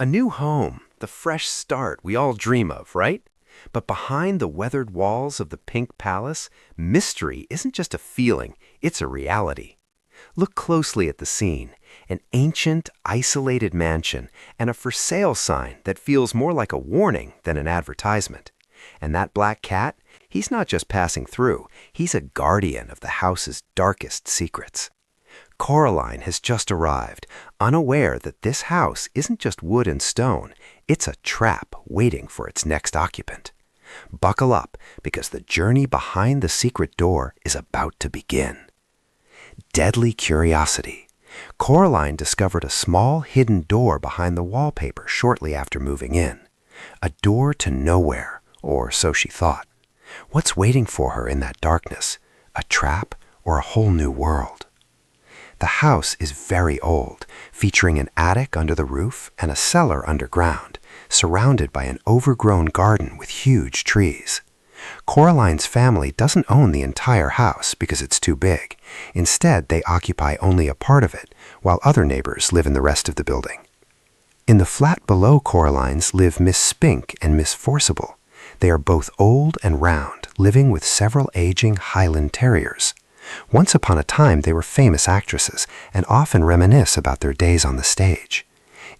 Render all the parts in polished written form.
A new home, the fresh start we all dream of, right? But behind the weathered walls of the Pink Palace, mystery isn't just a feeling, it's a reality. Look closely at the scene, an ancient, isolated mansion, and a for sale sign that feels more like a warning than an advertisement. And that black cat, he's not just passing through, he's a guardian of the house's darkest secrets. Coraline has just arrived, unaware that this house isn't just wood and stone, it's a trap waiting for its next occupant. Buckle up, because the journey behind the secret door is about to begin. Deadly curiosity. Coraline discovered a small hidden door behind the wallpaper shortly after moving in. A door to nowhere, or so she thought. What's waiting for her in that darkness? A trap or a whole new world? The house is very old, featuring an attic under the roof and a cellar underground, surrounded by an overgrown garden with huge trees. Coraline's family doesn't own the entire house because it's too big. Instead, they occupy only a part of it, while other neighbors live in the rest of the building. In the flat below Coraline's live Miss Spink and Miss Forcible. They are both old and round, living with several aging Highland Terriers. Once upon a time, they were famous actresses and often reminisce about their days on the stage.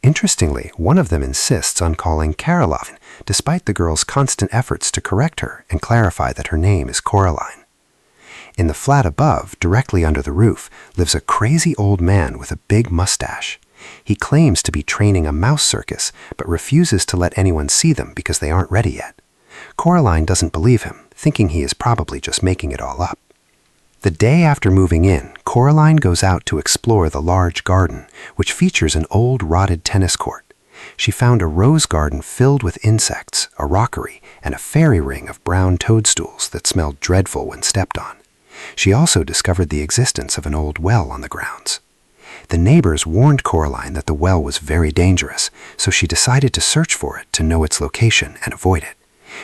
Interestingly, one of them insists on calling Caroline, despite the girl's constant efforts to correct her and clarify that her name is Coraline. In the flat above, directly under the roof, lives a crazy old man with a big mustache. He claims to be training a mouse circus, but refuses to let anyone see them because they aren't ready yet. Coraline doesn't believe him, thinking he is probably just making it all up. The day after moving in, Coraline goes out to explore the large garden, which features an old rotted tennis court. She found a rose garden filled with insects, a rockery, and a fairy ring of brown toadstools that smelled dreadful when stepped on. She also discovered the existence of an old well on the grounds. The neighbors warned Coraline that the well was very dangerous, so she decided to search for it to know its location and avoid it.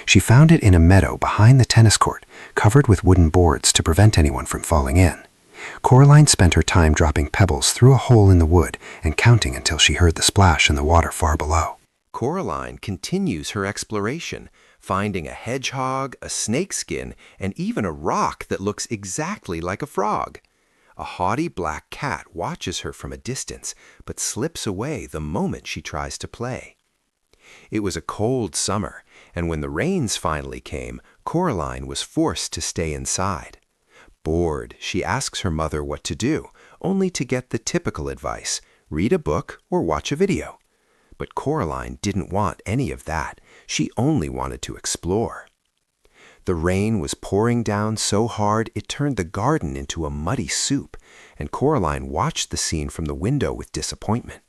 She found it in a meadow behind the tennis court, covered with wooden boards to prevent anyone from falling in. Coraline spent her time dropping pebbles through a hole in the wood and counting until she heard the splash in the water far below. Coraline continues her exploration, finding a hedgehog, a snakeskin, and even a rock that looks exactly like a frog. A haughty black cat watches her from a distance, but slips away the moment she tries to play. It was a cold summer, and when the rains finally came, Coraline was forced to stay inside. Bored, she asks her mother what to do, only to get the typical advice: read a book or watch a video. But Coraline didn't want any of that. She only wanted to explore. The rain was pouring down so hard it turned the garden into a muddy soup, and Coraline watched the scene from the window with disappointment.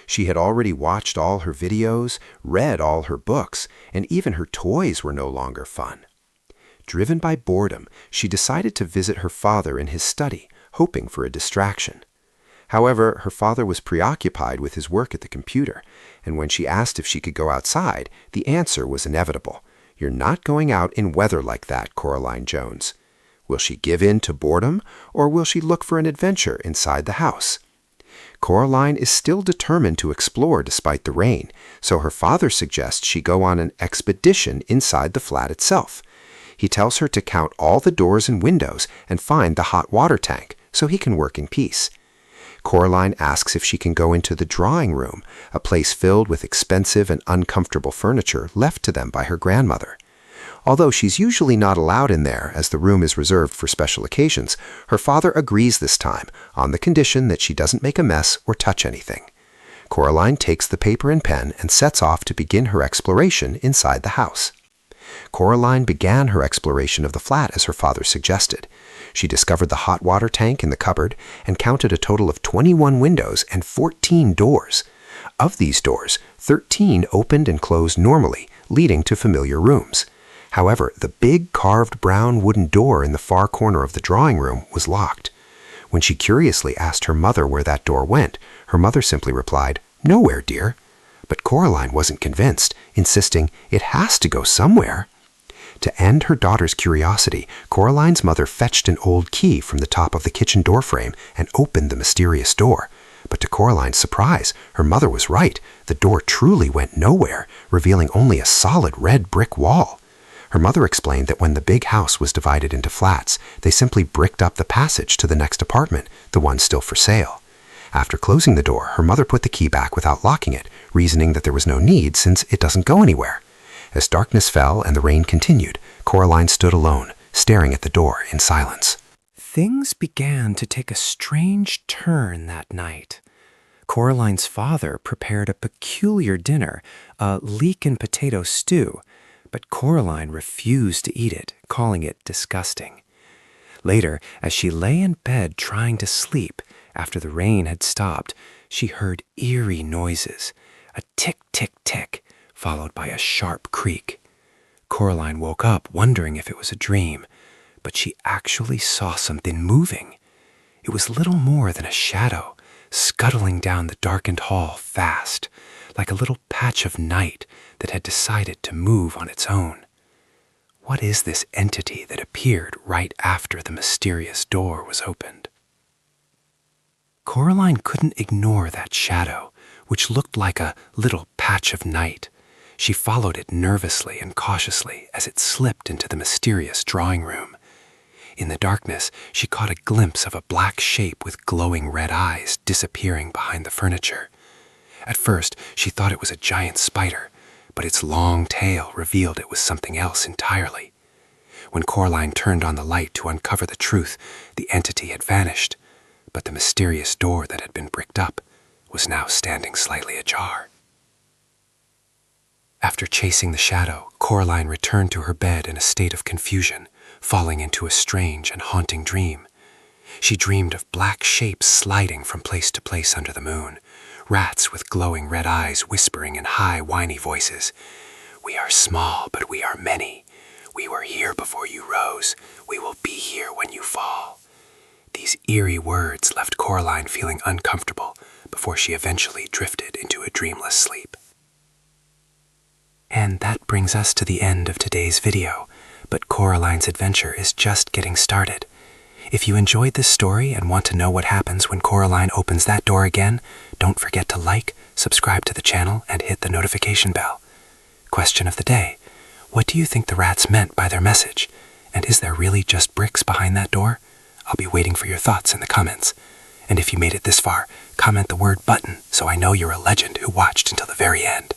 She had already watched all her videos, read all her books, and even her toys were no longer fun. Driven by boredom, she decided to visit her father in his study, hoping for a distraction. However, her father was preoccupied with his work at the computer, and when she asked if she could go outside, the answer was inevitable. "You're not going out in weather like that, Coraline Jones." Will she give in to boredom, or will she look for an adventure inside the house? Coraline is still determined to explore despite the rain, so her father suggests she go on an expedition inside the flat itself. He tells her to count all the doors and windows and find the hot water tank so he can work in peace. Coraline asks if she can go into the drawing room, a place filled with expensive and uncomfortable furniture left to them by her grandmother. Although she's usually not allowed in there, as the room is reserved for special occasions, her father agrees this time, on the condition that she doesn't make a mess or touch anything. Coraline takes the paper and pen and sets off to begin her exploration inside the house. Coraline began her exploration of the flat as her father suggested. She discovered the hot water tank in the cupboard and counted a total of 21 windows and 14 doors. Of these doors, 13 opened and closed normally, leading to familiar rooms. However, the big carved brown wooden door in the far corner of the drawing room was locked. When she curiously asked her mother where that door went, her mother simply replied, "Nowhere, dear." But Coraline wasn't convinced, insisting it has to go somewhere. To end her daughter's curiosity, Coraline's mother fetched an old key from the top of the kitchen doorframe and opened the mysterious door. But to Coraline's surprise, her mother was right. The door truly went nowhere, revealing only a solid red brick wall. Her mother explained that when the big house was divided into flats, they simply bricked up the passage to the next apartment, the one still for sale. After closing the door, her mother put the key back without locking it, reasoning that there was no need since it doesn't go anywhere. As darkness fell and the rain continued, Coraline stood alone, staring at the door in silence. Things began to take a strange turn that night. Coraline's father prepared a peculiar dinner, a leek and potato stew, but Coraline refused to eat it, calling it disgusting. Later, as she lay in bed trying to sleep, after the rain had stopped, she heard eerie noises, a tick-tick-tick, followed by a sharp creak. Coraline woke up wondering if it was a dream, but she actually saw something moving. It was little more than a shadow, scuttling down the darkened hall fast, like a little patch of night that had decided to move on its own. What is this entity that appeared right after the mysterious door was opened? Coraline couldn't ignore that shadow, which looked like a little patch of night. She followed it nervously and cautiously as it slipped into the mysterious drawing room. In the darkness, she caught a glimpse of a black shape with glowing red eyes disappearing behind the furniture. At first, she thought it was a giant spider, but its long tail revealed it was something else entirely. When Coraline turned on the light to uncover the truth, the entity had vanished, but the mysterious door that had been bricked up was now standing slightly ajar. After chasing the shadow, Coraline returned to her bed in a state of confusion, falling into a strange and haunting dream. She dreamed of black shapes sliding from place to place under the moon, rats with glowing red eyes whispering in high, whiny voices, "We are small, but we are many. We were here before you rose. We will be here when you fall." These eerie words left Coraline feeling uncomfortable before she eventually drifted into a dreamless sleep. And that brings us to the end of today's video, but Coraline's adventure is just getting started. If you enjoyed this story and want to know what happens when Coraline opens that door again, don't forget to like, subscribe to the channel, and hit the notification bell. Question of the day: what do you think the rats meant by their message? And is there really just bricks behind that door? I'll be waiting for your thoughts in the comments. And if you made it this far, comment the word button so I know you're a legend who watched until the very end.